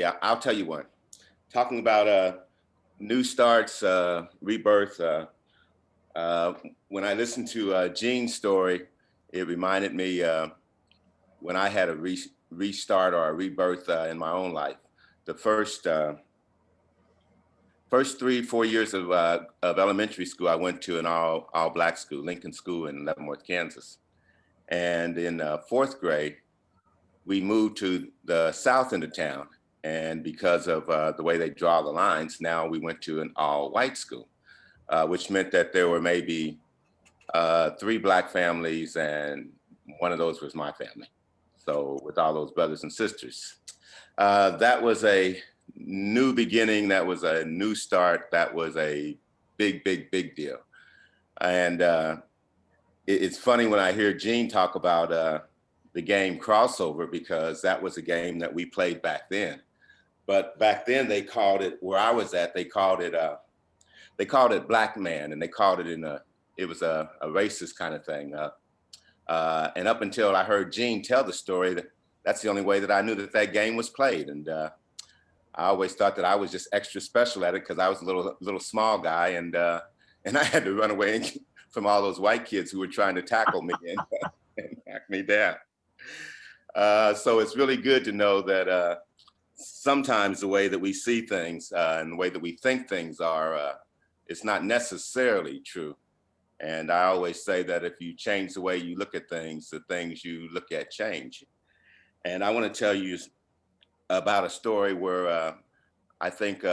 Yeah, I'll tell you one. Talking about new starts, rebirth. Uh, when I listened to Gene's story, it reminded me when I had a restart or a rebirth in my own life. The first 3 4 years of elementary school, I went to an all black school, Lincoln School in Leavenworth, Kansas. And in fourth grade, we moved to the south end of town. And because of the way they draw the lines, now we went to an all white school, which meant that there were maybe three black families, and one of those was my family. So, with all those brothers and sisters, that was a new beginning. That was a new start. That was a big, big, big deal. And it's funny when I hear Gene talk about the game Crossover, because that was a game that we played back then. But back then they called it, where I was at, they called it Black Man, and they called it it was a racist kind of thing. And up until I heard Gene tell the story, that's the only way that I knew that that game was played. And I always thought that I was just extra special at it because I was a little small guy, and I had to run away from all those white kids who were trying to tackle me and knock me down. So it's really good to know that sometimes the way that we see things and the way that we think things are, it's not necessarily true. And I always say that if you change the way you look at things, the things you look at change. And I want to tell you about a story where I think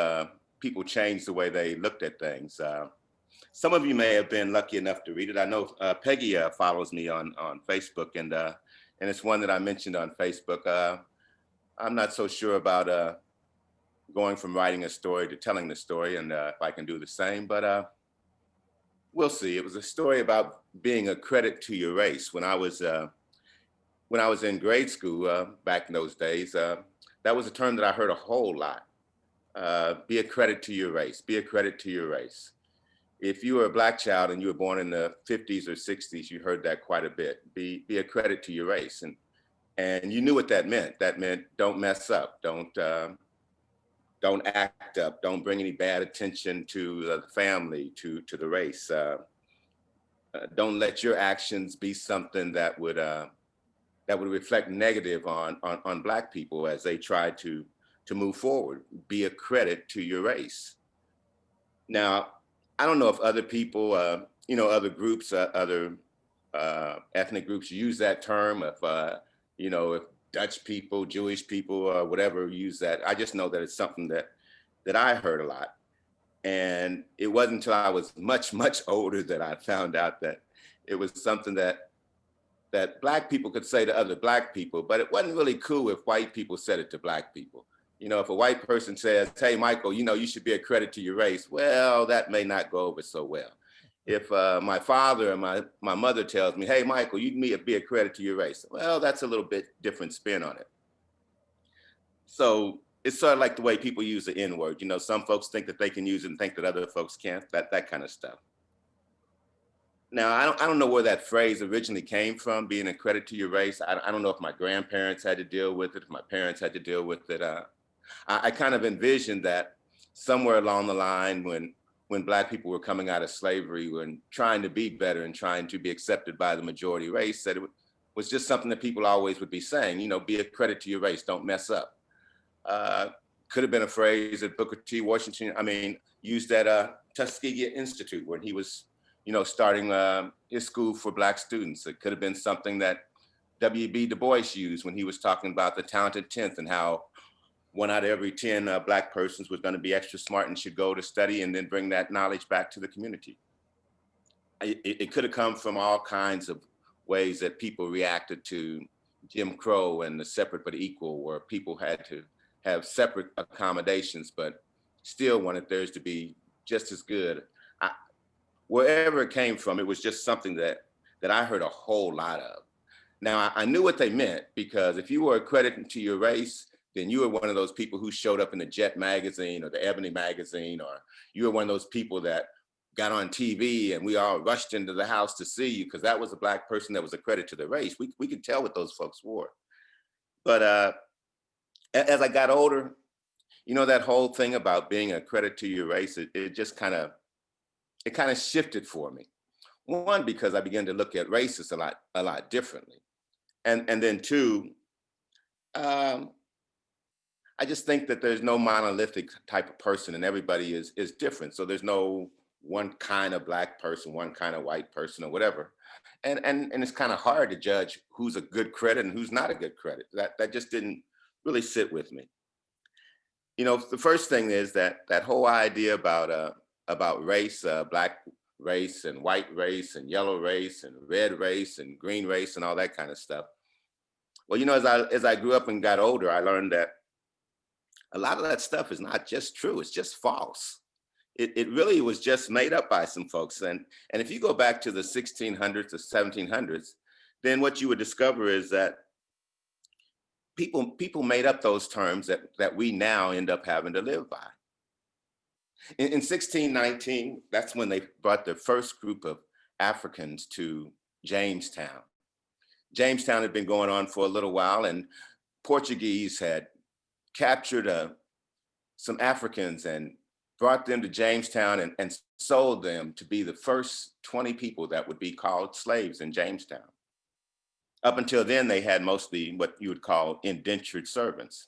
people changed the way they looked at things. Some of you may have been lucky enough to read it. I know Peggy follows me on Facebook, and it's one that I mentioned on Facebook. I'm not so sure about going from writing a story to telling the story, and if I can do the same, but we'll see. It was a story about being a credit to your race. When I was in grade school back in those days, that was a term that I heard a whole lot. Be a credit to your race. Be a credit to your race. If you were a black child and you were born in the 50s or 60s, you heard that quite a bit. Be a credit to your race, and you knew what that meant. That meant don't mess up, don't act up, don't bring any bad attention to the family, to the race. Don't let your actions be something that would reflect negative on Black people as they try to move forward. Be a credit to your race. Now, I don't know if other people, other groups, other ethnic groups use that term. If Dutch people, Jewish people, or whatever use that. I just know that it's something that I heard a lot. And it wasn't until I was much, much older that I found out that it was something that Black people could say to other Black people, but it wasn't really cool if white people said it to Black people. If a white person says, "Hey, Michael, you should be a credit to your race," well, that may not go over so well. If my father or my mother tells me, "Hey, Michael, you need to be a credit to your race," well, that's a little bit different spin on it. So it's sort of like the way people use the N word. Some folks think that they can use it and think that other folks can't, that kind of stuff. Now, I don't know where that phrase originally came from, being a credit to your race. I don't know if my grandparents had to deal with it, if my parents had to deal with it. I kind of envisioned that somewhere along the line when Black people were coming out of slavery, when trying to be better and trying to be accepted by the majority race, that it was just something that people always would be saying, be a credit to your race, don't mess up. Could have been a phrase that Booker T. Washington, used at Tuskegee Institute when he was, starting his school for Black students. It could have been something that W.B. Du Bois used when he was talking about the talented 10th and how 1 out of every 10 Black persons was going to be extra smart and should go to study and then bring that knowledge back to the community. It could have come from all kinds of ways that people reacted to Jim Crow and the separate but equal, where people had to have separate accommodations, but still wanted theirs to be just as good. Wherever it came from, it was just something that I heard a whole lot of. Now, I knew what they meant, because if you were a credit to your race, then you were one of those people who showed up in the Jet magazine or the Ebony magazine, or you were one of those people that got on TV and we all rushed into the house to see you because that was a Black person that was a credit to the race. We could tell what those folks were. But as I got older, You know, that whole thing about being a credit to your race, it just it kind of shifted for me. One, because I began to look at races a lot differently. And then two, um, I just think that there's no monolithic type of person and everybody is different. So there's no one kind of black person, one kind of white person or whatever. And it's kind of hard to judge who's a good credit and who's not a good credit. That just didn't really sit with me. You know, the first thing is that whole idea about race, black race and white race and yellow race and red race and green race and all that kind of stuff. Well, you know, as I grew up and got older, I learned that a lot of that stuff is not just true, it's just false. It really was just made up by some folks. And if you go back to the 1600s or 1700s, then what you would discover is that people made up those terms that we now end up having to live by. In 1619, that's when they brought the first group of Africans to Jamestown. Jamestown had been going on for a little while, and Portuguese had captured some Africans and brought them to Jamestown and sold them to be the first 20 people that would be called slaves in Jamestown. Up until then, they had mostly what you would call indentured servants.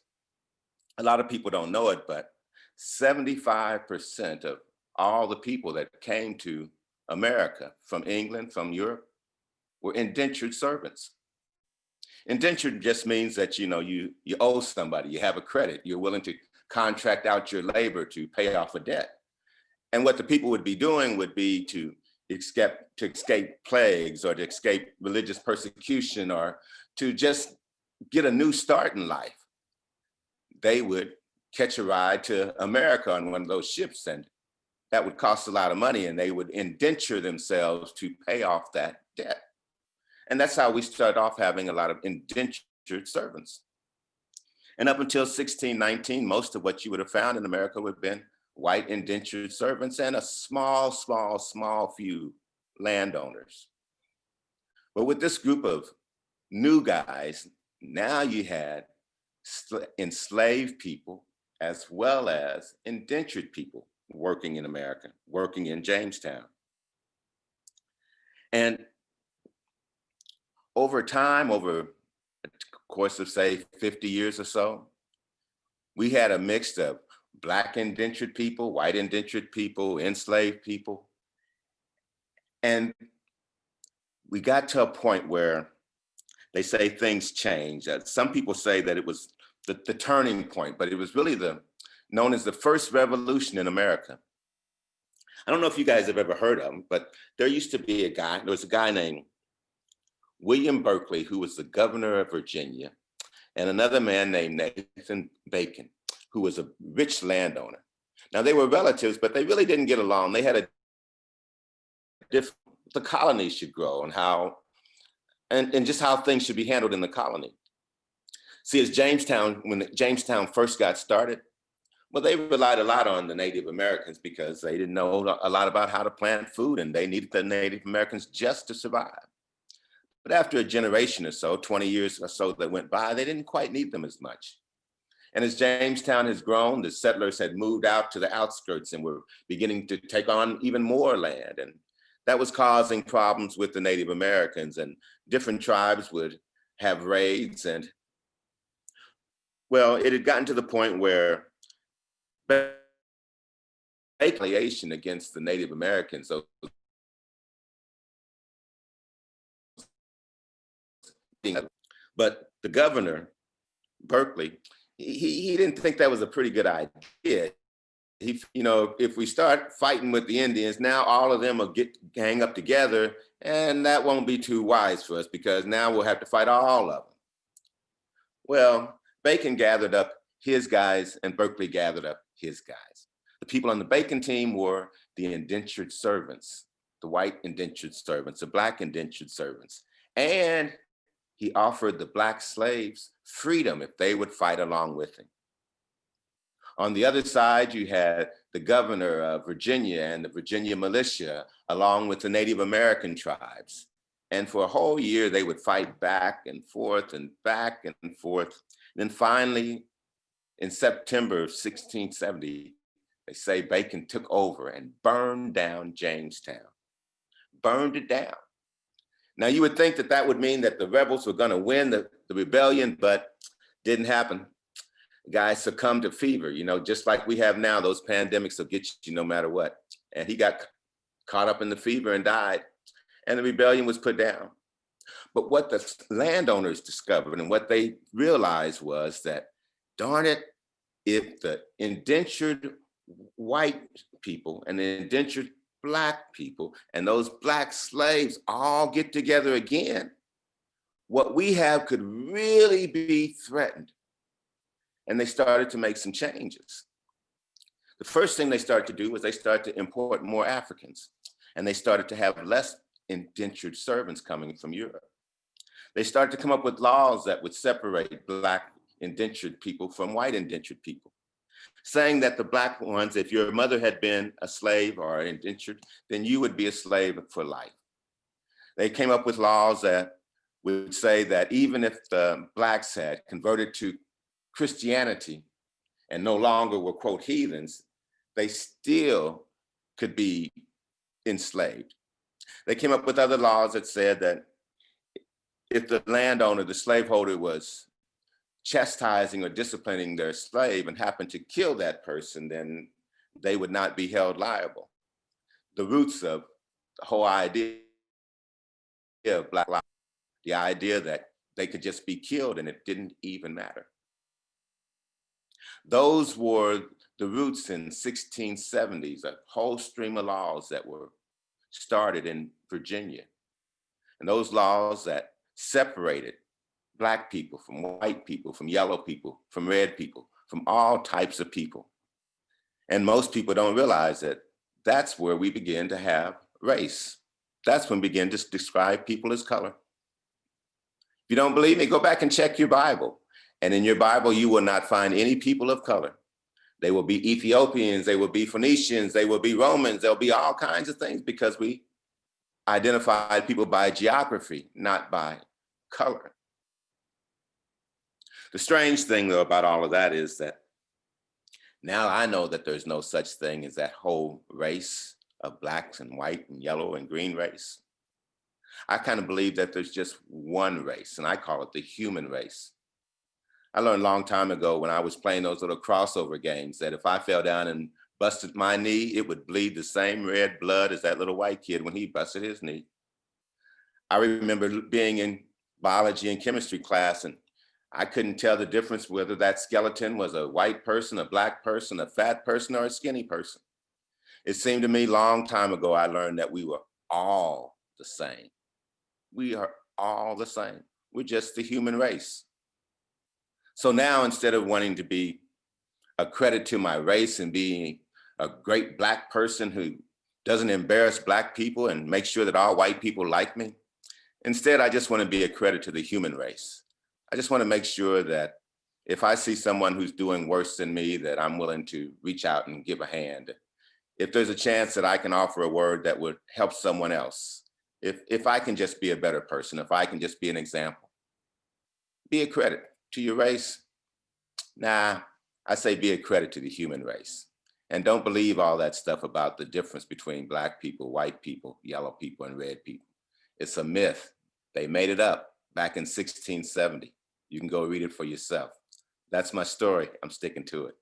A lot of people don't know it, but 75% of all the people that came to America from England, from Europe, were indentured servants. Indentured just means that, you know, you owe somebody, you have a credit, you're willing to contract out your labor to pay off a debt. And what the people would be doing would be to escape plagues or to escape religious persecution or to just get a new start in life. They would catch a ride to America on one of those ships, and that would cost a lot of money, and they would indenture themselves to pay off that debt. And that's how we started off having a lot of indentured servants. And up until 1619, most of what you would have found in America would have been white indentured servants and a small few landowners. But with this group of new guys, now you had enslaved people as well as indentured people working in America, working in Jamestown. And over time, over a course of say 50 years or so, we had a mix of black indentured people, white indentured people, enslaved people. And we got to a point where they say things changed. Some people say that it was the turning point, but it was really known as the first revolution in America. I don't know if you guys have ever heard of him, but there was a guy named William Berkeley, who was the governor of Virginia, and another man named Nathan Bacon, who was a rich landowner. Now they were relatives, but they really didn't get along. They had the colony should grow and just how things should be handled in the colony. See, when Jamestown first got started, well, they relied a lot on the Native Americans because they didn't know a lot about how to plant food, and they needed the Native Americans just to survive. But after a generation or so, 20 years or so that went by, they didn't quite need them as much. And as Jamestown has grown, the settlers had moved out to the outskirts and were beginning to take on even more land. And that was causing problems with the Native Americans, and different tribes would have raids. And well, it had gotten to the point where retaliation against the Native Americans. So but the governor, Berkeley, he didn't think that was a pretty good idea. If we start fighting with the Indians, now all of them will gang up together, and that won't be too wise for us because now we'll have to fight all of them. Well, Bacon gathered up his guys and Berkeley gathered up his guys. The people on the Bacon team were the indentured servants, the white indentured servants, the black indentured servants. And he offered the black slaves freedom if they would fight along with him. On the other side, you had the governor of Virginia and the Virginia militia, along with the Native American tribes. And for a whole year, they would fight back and forth and back and forth. And then finally, in September of 1670, they say Bacon took over and burned down Jamestown, burned it down. Now you would think that that would mean that the rebels were gonna win the rebellion, but didn't happen. The guy succumbed to fever, just like we have now, those pandemics will get you no matter what. And he got caught up in the fever and died, and the rebellion was put down. But what the landowners discovered and what they realized was that, darn it, if the indentured white people and the indentured Black people and those Black slaves all get together again, what we have could really be threatened. And they started to make some changes. The first thing they started to do was they started to import more Africans, and they started to have less indentured servants coming from Europe. They started to come up with laws that would separate Black indentured people from white indentured people, saying that the Black ones, if your mother had been a slave or indentured, then you would be a slave for life. They came up with laws that would say that even if the Blacks had converted to Christianity and no longer were, quote, heathens, they still could be enslaved. They came up with other laws that said that if the landowner, the slaveholder, was chastising or disciplining their slave and happened to kill that person, then they would not be held liable. The roots of the whole idea of Black lives, the idea that they could just be killed and it didn't even matter. Those were the roots in 1670s, a whole stream of laws that were started in Virginia. And those laws that separated Black people from white people, from yellow people, from red people, from all types of people. And most people don't realize that that's where we begin to have race. That's when we begin to describe people as color. If you don't believe me, go back and check your Bible. And in your Bible, you will not find any people of color. They will be Ethiopians, they will be Phoenicians, they will be Romans, there'll be all kinds of things because we identify people by geography, not by color. The strange thing, though, about all of that is that now I know that there's no such thing as that whole race of Blacks and white and yellow and green race. I kind of believe that there's just one race, and I call it the human race. I learned a long time ago when I was playing those little crossover games that if I fell down and busted my knee, it would bleed the same red blood as that little white kid when he busted his knee. I remember being in biology and chemistry class, and I couldn't tell the difference whether that skeleton was a white person, a Black person, a fat person, or a skinny person. It seemed to me a long time ago, I learned that we were all the same. We are all the same. We're just the human race. So now, instead of wanting to be a credit to my race and being a great Black person who doesn't embarrass Black people and make sure that all white people like me, instead, I just want to be a credit to the human race. I just want to make sure that if I see someone who's doing worse than me, that I'm willing to reach out and give a hand. If there's a chance that I can offer a word that would help someone else, if I can just be a better person, if I can just be an example, be a credit to your race. Nah, I say be a credit to the human race. And don't believe all that stuff about the difference between Black people, white people, yellow people, and red people. It's a myth. They made it up back in 1670. You can go read it for yourself. That's my story. I'm sticking to it.